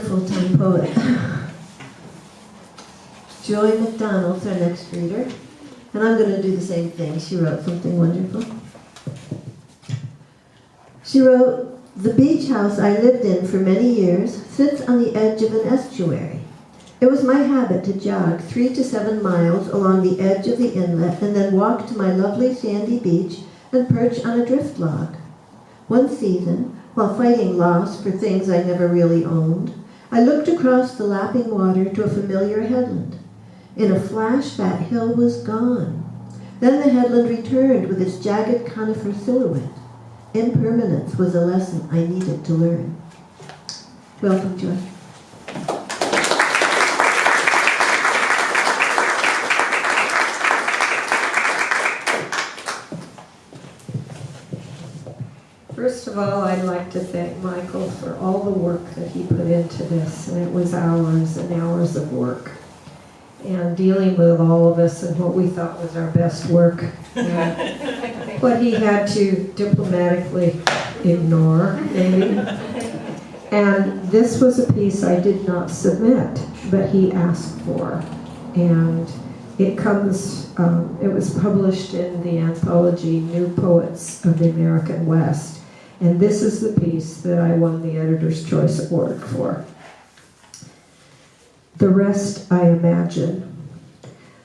full-time poet. Joy McDowell's our next reader, and I'm going to do the same thing. She wrote something wonderful. She wrote, "The beach house I lived in for many years sits on the edge of an estuary. It was my habit to jog 3 to 7 miles along the edge of the inlet and then walk to my lovely sandy beach and perch on a drift log. One season, while fighting loss for things I never really owned, I looked across the lapping water to a familiar headland. In a flash, that hill was gone. Then the headland returned with its jagged conifer silhouette. Impermanence was a lesson I needed to learn." Welcome, Joy. First of all, I'd like to thank Michael for all the work that he put into this, and it was hours and hours of work. And dealing with all of us and what we thought was our best work, and what he had to diplomatically ignore, maybe. And this was a piece I did not submit, but he asked for. And it was published in the anthology New Poets of the American West. And this is the piece that I won the Editor's Choice Award for. The rest I imagine.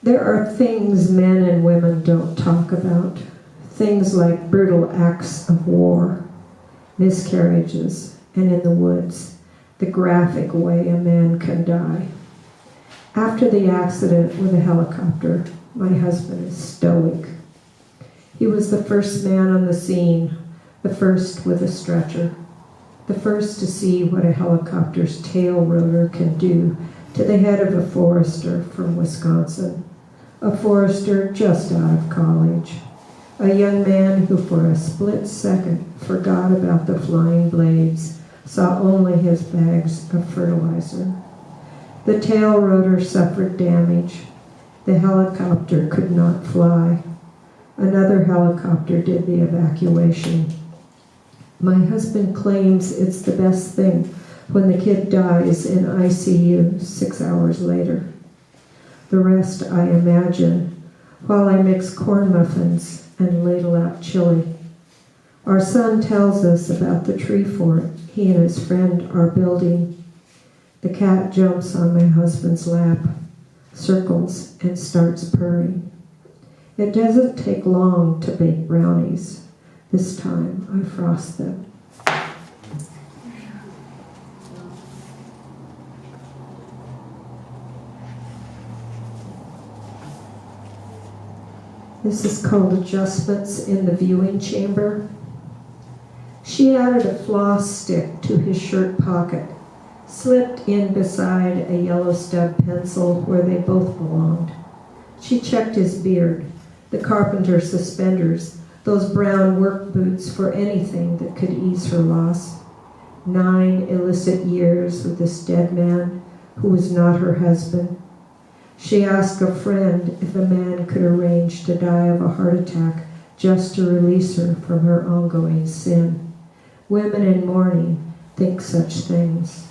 There are things men and women don't talk about. Things like brutal acts of war, miscarriages, and in the woods, the graphic way a man can die. After the accident with a helicopter, my husband is stoic. He was the first man on the scene, the first with a stretcher, the first to see what a helicopter's tail rotor can do to the head of a forester from Wisconsin, a forester just out of college, a young man who for a split second forgot about the flying blades, saw only his bags of fertilizer. The tail rotor suffered damage. The helicopter could not fly. Another helicopter did the evacuation. My husband claims it's the best thing when the kid dies in ICU 6 hours later. The rest I imagine while I mix corn muffins and ladle out chili. Our son tells us about the tree fort he and his friend are building. The cat jumps on my husband's lap, circles, and starts purring. It doesn't take long to bake brownies. This time I frost them. This is called Adjustments in the Viewing Chamber. She added a floss stick to his shirt pocket, slipped in beside a yellow stub pencil where they both belonged. She checked his beard, the carpenter suspenders, those brown work boots for anything that could ease her loss. 9 illicit years with this dead man who was not her husband. She asked a friend if a man could arrange to die of a heart attack just to release her from her ongoing sin. Women in mourning think such things.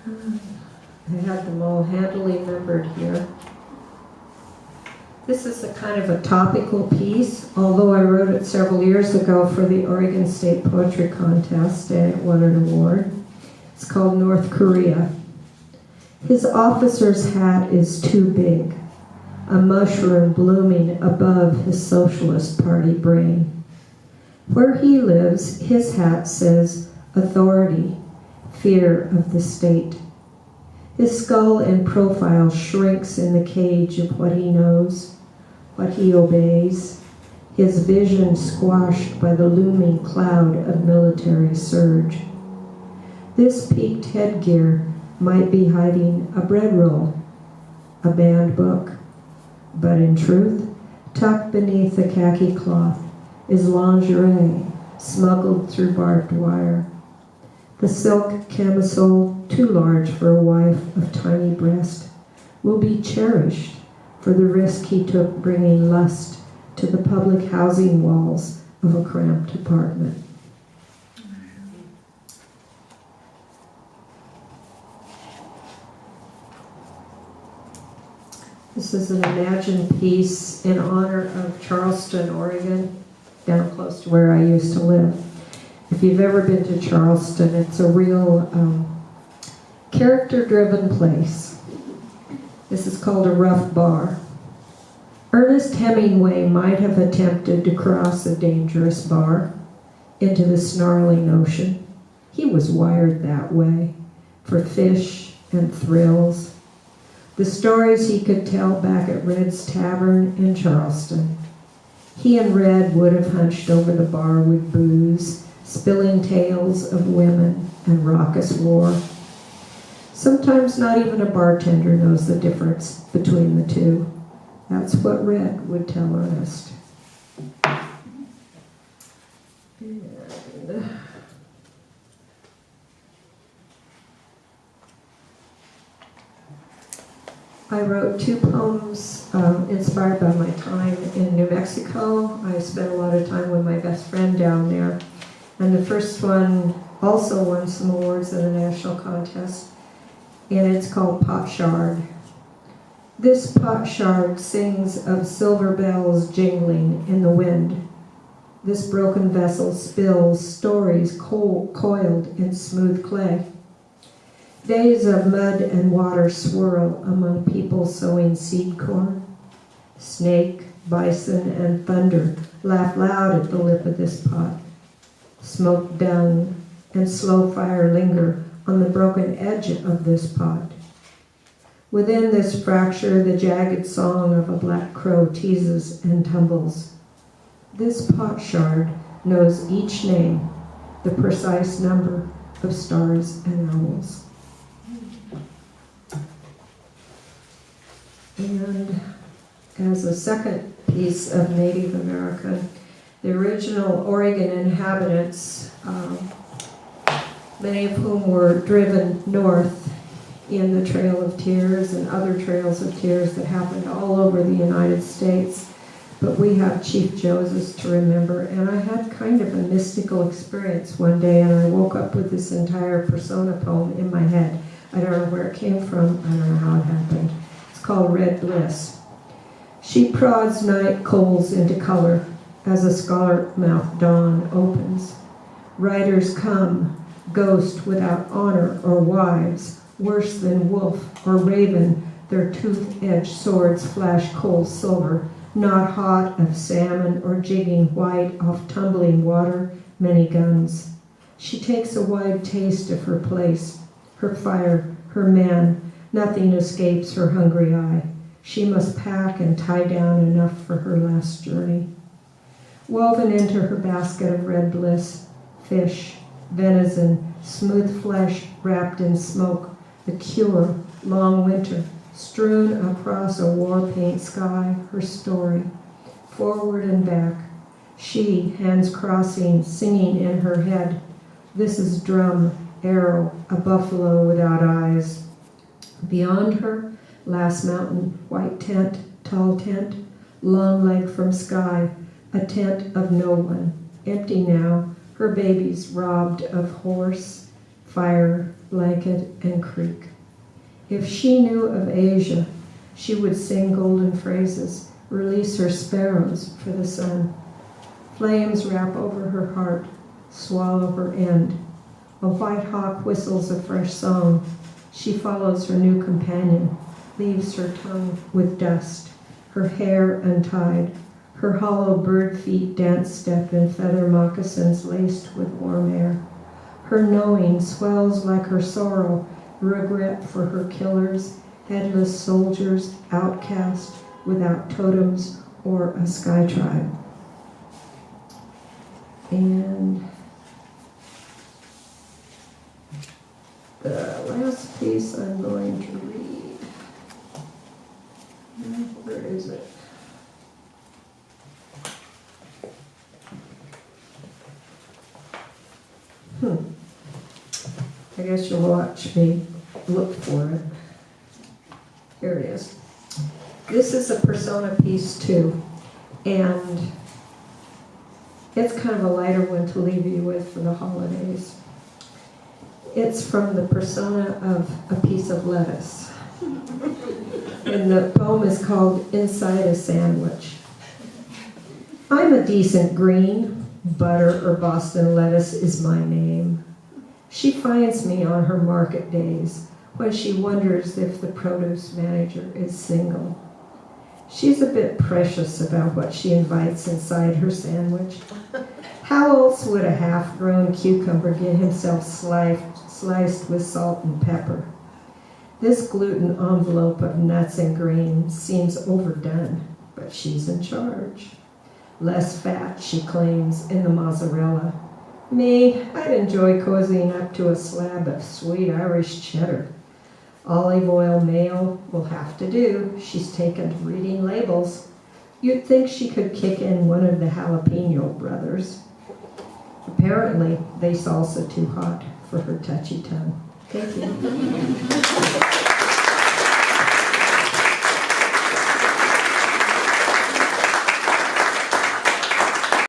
I had them all handily numbered here. This is a kind of a topical piece, although I wrote it several years ago for the Oregon State Poetry Contest and it won an award. It's called North Korea. His officer's hat is too big, a mushroom blooming above his Socialist Party brain. Where he lives, his hat says authority, fear of the state. His skull in profile shrinks in the cage of what he knows, what he obeys, his vision squashed by the looming cloud of military surge. This peaked headgear might be hiding a bread roll, a banned book, but in truth, tucked beneath the khaki cloth is lingerie smuggled through barbed wire. The silk camisole, too large for a wife of tiny breast, will be cherished for the risk he took bringing lust to the public housing walls of a cramped apartment. This is an imagined piece in honor of Charleston, Oregon, down close to where I used to live. If you've ever been to Charleston, it's a real character-driven place. This is called a rough bar. Ernest Hemingway might have attempted to cross a dangerous bar into the snarling ocean. He was wired that way, for fish and thrills. The stories he could tell back at Red's Tavern in Charleston. He and Red would have hunched over the bar with booze, spilling tales of women and raucous war. Sometimes not even a bartender knows the difference between the two. That's what Red would tell Ernest. And I wrote 2 poems inspired by my time in New Mexico. I spent a lot of time with my best friend down there. And the first one also won some awards in a national contest, and it's called Potsherd. This potsherd sings of silver bells jingling in the wind. This broken vessel spills stories coiled in smooth clay. Days of mud and water swirl among people sowing seed corn. Snake, bison, and thunder laugh loud at the lip of this pot. Smoke, dung, and slow fire linger on the broken edge of this pot. Within this fracture, the jagged song of a black crow teases and tumbles. This potsherd knows each name, the precise number of stars and owls. And as a second piece of Native American, the original Oregon inhabitants, many of whom were driven north in the Trail of Tears and other trails of tears that happened all over the United States. But we have Chief Joseph's to remember, and I had kind of a mystical experience one day, and I woke up with this entire persona poem in my head. I don't know where it came from, I don't know how it happened. It's called Red Bliss. She prods night coals into color as a scarlet-mouthed dawn opens. Riders come, ghost without honor or wives, worse than wolf or raven, their tooth-edged swords flash cold silver, not hot of salmon or jigging white off tumbling water, many guns. She takes a wide taste of her place, her fire, her man. Nothing escapes her hungry eye. She must pack and tie down enough for her last journey. Woven into her basket of red bliss, fish, venison, smooth flesh wrapped in smoke, the cure, long winter, strewn across a war paint sky, her story, forward and back. She, hands crossing, singing in her head, this is drum, arrow, a buffalo without eyes. Beyond her, last mountain, white tent, tall tent, long leg from sky, a tent of no one, empty now, her babies robbed of horse, fire, blanket, and creek. If she knew of Asia, she would sing golden phrases, release her sparrows for the sun. Flames wrap over her heart, swallow her end. A white hawk whistles a fresh song. She follows her new companion, leaves her tongue with dust, her hair untied, her hollow bird feet dance step in feather moccasins laced with warm air. Her knowing swells like her sorrow, regret for her killers, headless soldiers, outcast, without totems or a sky tribe. And the last piece I'm going to read. Where is it? I guess you'll watch me look for it. Here it is. This is a persona piece too. And It's kind of a lighter one to leave you with for the holidays. It's from the persona of a piece of lettuce. And the poem is called Inside a Sandwich. I'm a decent green, butter or Boston lettuce is my name. She finds me on her market days when she wonders if the produce manager is single. She's a bit precious about what she invites inside her sandwich. How else would a half-grown cucumber get himself sliced with salt and pepper? This gluten envelope of nuts and grains seems overdone, but she's in charge. Less fat, she claims, in the mozzarella. Me, I'd enjoy cozying up to a slab of sweet Irish cheddar. Olive oil mayo will have to do. She's taken to reading labels. You'd think she could kick in one of the jalapeno brothers. Apparently, they salsa too hot for her touchy tongue. Thank you.